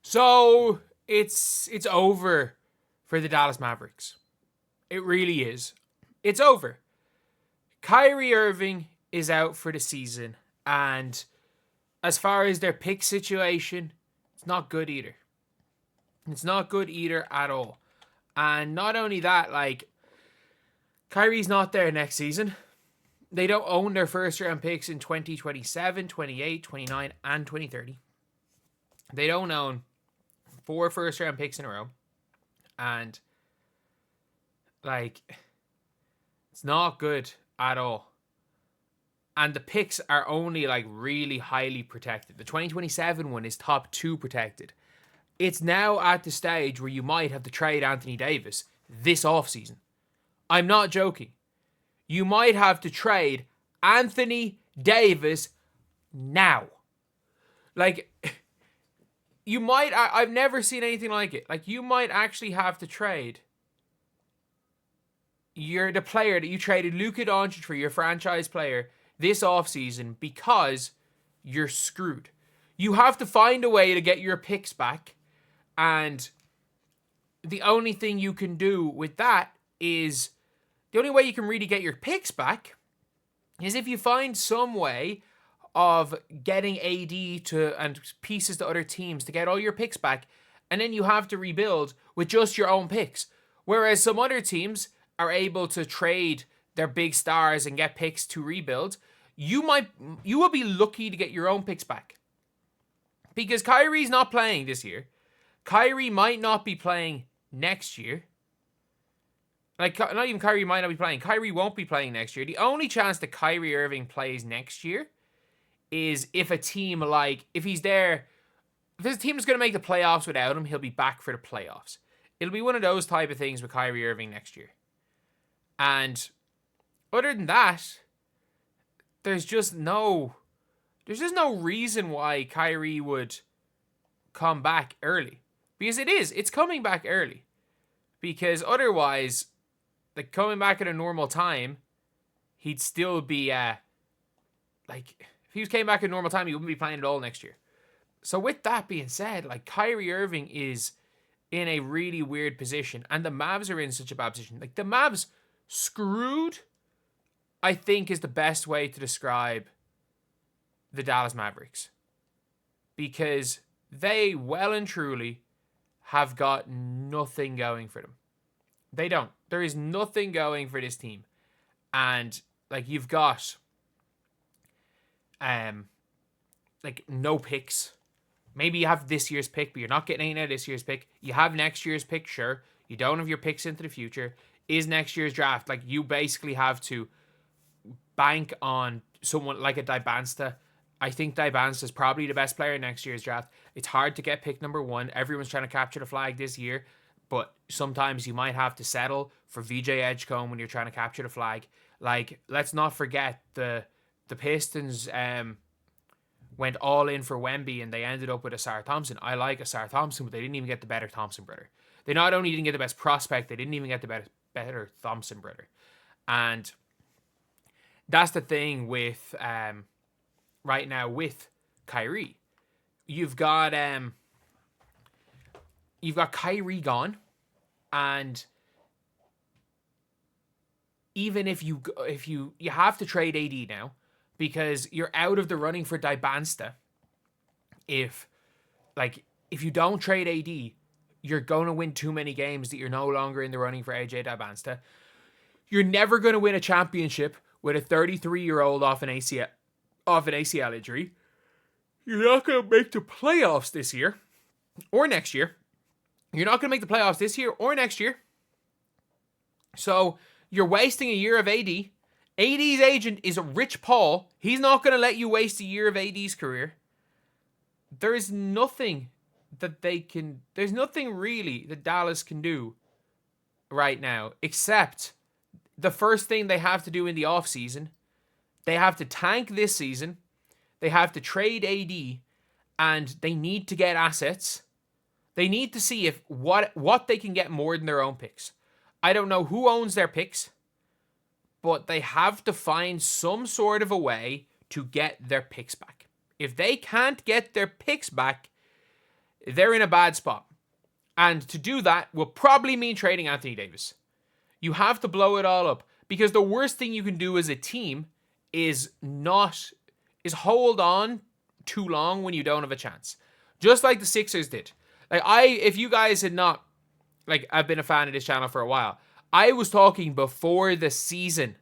So it's over for the Dallas Mavericks. It really is. It's over. Kyrie Irving is out for the season, and as far as their pick situation, it's not good either. It's not good either at all. And not only that, like, Kyrie's not there next season. They don't own their first round picks in 2027, 28, 29, and 2030. They don't own 4 first round picks in a row. And, like, it's not good at all. And the picks are only, like, really highly protected. The 2027 one is top 2 protected. It's now at the stage where you might have to trade Anthony Davis this offseason. I'm not joking. You might have to trade Anthony Davis now. Like, you might... I've never seen anything like it. Like, you might actually have to trade the player that you traded Luka Doncic for, your franchise player, this offseason because you're screwed. You have to find a way to get your picks back, and the only thing you can do with that is... The only way you can really get your picks back is if you find some way of getting AD to and pieces to other teams to get all your picks back, and then you have to rebuild with just your own picks. Whereas some other teams are able to trade their big stars and get picks to rebuild. You will be lucky to get your own picks back. Because Kyrie's not playing this year. Kyrie might not be playing next year. Like, not even Kyrie might not be playing. Kyrie won't be playing next year. The only chance that Kyrie Irving plays next year is if a team if he's there, if his team is going to make the playoffs without him, he'll be back for the playoffs. It'll be one of those type of things with Kyrie Irving next year. And other than that, there's just no reason why Kyrie would come back early. Because it's coming back early. Because otherwise, like, coming back at a normal time, he'd still be, if he came back at a normal time, he wouldn't be playing at all next year. So with that being said, like, Kyrie Irving is in a really weird position, and the Mavs are in such a bad position. Like, the Mavs screwed, I think, is the best way to describe the Dallas Mavericks. Because they well and truly have got nothing going for them. They don't. There is nothing going for this team. And, like, you've got, no picks. Maybe you have this year's pick, but you're not getting any of this year's pick. You have next year's pick, sure. You don't have your picks into the future. Is next year's draft. Like, you basically have to bank on someone like a Dibansta. I think Dibansta is probably the best player in next year's draft. It's hard to get pick number 1. Everyone's trying to capture the flag this year. But sometimes you might have to settle for VJ Edgecombe when you're trying to capture the flag. Like, let's not forget the Pistons went all in for Wemby and they ended up with Asar Thompson. I like Asar Thompson, but they didn't even get the better Thompson brother. They not only didn't get the best prospect, they didn't even get the better Thompson brother. And that's the thing with right now with Kyrie. You've got Kyrie gone, and even if you have to trade AD now because you're out of the running for Dibansta. If you don't trade AD, you're going to win too many games that you're no longer in the running for AJ Dibansta. You're never going to win a championship with a 33-year-old off an ACL injury. You're not going to make the playoffs this year or next year. You're not going to make the playoffs this year or next year. So you're wasting a year of AD. AD's agent is Rich Paul. He's not going to let you waste a year of AD's career. There's nothing really that Dallas can do right now, except the first thing they have to do in the offseason. They have to tank this season. They have to trade AD, and they need to get assets. They need to see if what they can get more than their own picks. I don't know who owns their picks, but they have to find some sort of a way to get their picks back. If they can't get their picks back, they're in a bad spot. And to do that will probably mean trading Anthony Davis. You have to blow it all up, because the worst thing you can do as a team is hold on too long when you don't have a chance. Just like the Sixers did. If you guys had not, I've been a fan of this channel for a while. I was talking before the season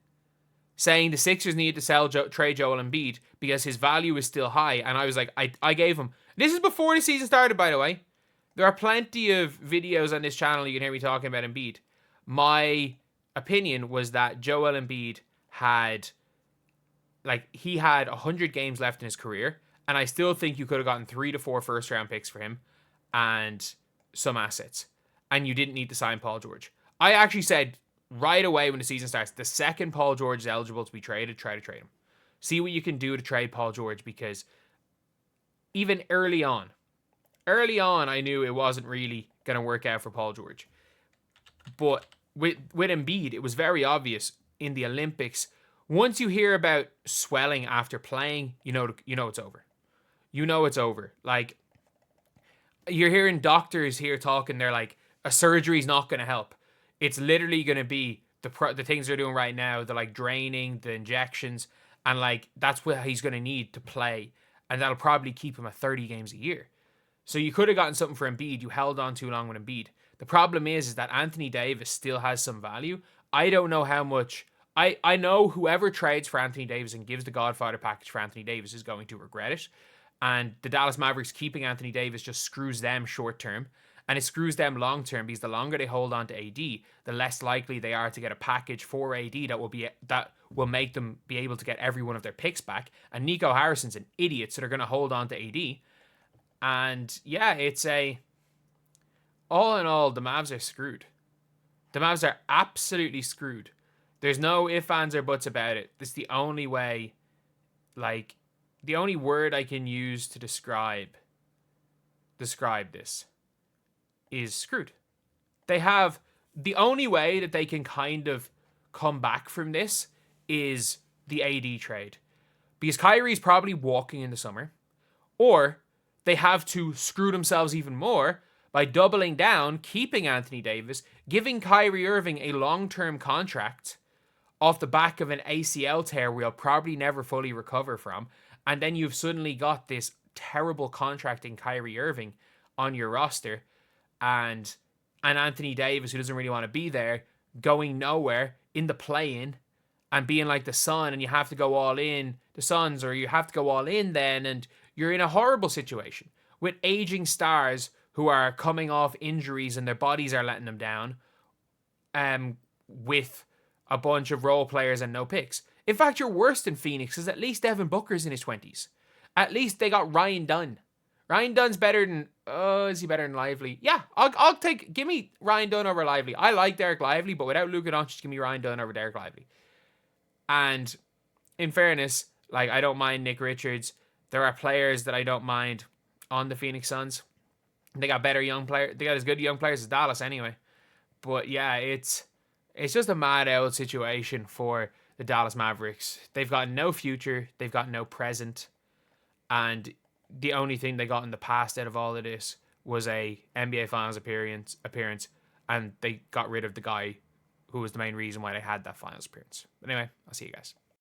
saying the Sixers needed to trade Joel Embiid because his value is still high. And I was like, I gave him. This is before the season started, by the way. There are plenty of videos on this channel you can hear me talking about Embiid. My opinion was that Joel Embiid had 100 games left in his career. And I still think you could have gotten 3 to 4 first round picks for him and some assets. And you didn't need to sign Paul George. I actually said right away when the season starts, the second Paul George is eligible to be traded, try to trade him. See what you can do to trade Paul George, because even early on, I knew it wasn't really going to work out for Paul George. But with Embiid, it was very obvious in the Olympics. Once you hear about swelling after playing, you know it's over. You know it's over. You're hearing doctors here talking, they're like, a surgery's not going to help. It's literally going to be the things they're doing right now, the draining, the injections, and that's what he's going to need to play. And that'll probably keep him at 30 games a year. So you could have gotten something for Embiid. You held on too long with Embiid. The problem is that Anthony Davis still has some value. I don't know how much. I know whoever trades for Anthony Davis and gives the Godfather package for Anthony Davis is going to regret it. And the Dallas Mavericks keeping Anthony Davis just screws them short term. And it screws them long term, because the longer they hold on to AD, the less likely they are to get a package for AD that will make them be able to get every one of their picks back. And Nico Harrison's an idiot, so they're going to hold on to AD. And yeah, all in all, the Mavs are screwed. The Mavs are absolutely screwed. There's no ifs, ands, or buts about it. This is the only way, the only word I can use to describe this is screwed. They have, the only way that they can kind of come back from this is the AD trade. Because Kyrie's probably walking in the summer. Or they have to screw themselves even more by doubling down, keeping Anthony Davis, giving Kyrie Irving a long-term contract off the back of an ACL tear we'll probably never fully recover from. And then you've suddenly got this terrible contract in Kyrie Irving on your roster. And Anthony Davis, who doesn't really want to be there, going nowhere in the play-in and being like the Sun, and you have to go all in, the Suns, or you have to go all in then, and you're in a horrible situation with aging stars who are coming off injuries and their bodies are letting them down, with a bunch of role players and no picks. In fact, you're worse than Phoenix, because at least Devin Booker's in his 20s. At least they got Ryan Dunn. Ryan Dunn's better than... is he better than Lively? Yeah, I'll take... Give me Ryan Dunn over Lively. I like Derek Lively, but without Luka Doncic, give me Ryan Dunn over Derek Lively. And in fairness, I don't mind Nick Richards. There are players that I don't mind on the Phoenix Suns. They got better young players. They got as good young players as Dallas anyway. But yeah, it's just a mad old situation for the Dallas Mavericks. They've got no future. They've got no present. And the only thing they got in the past out of all of this was a NBA Finals appearance, and they got rid of the guy who was the main reason why they had that Finals appearance. But anyway, I'll see you guys.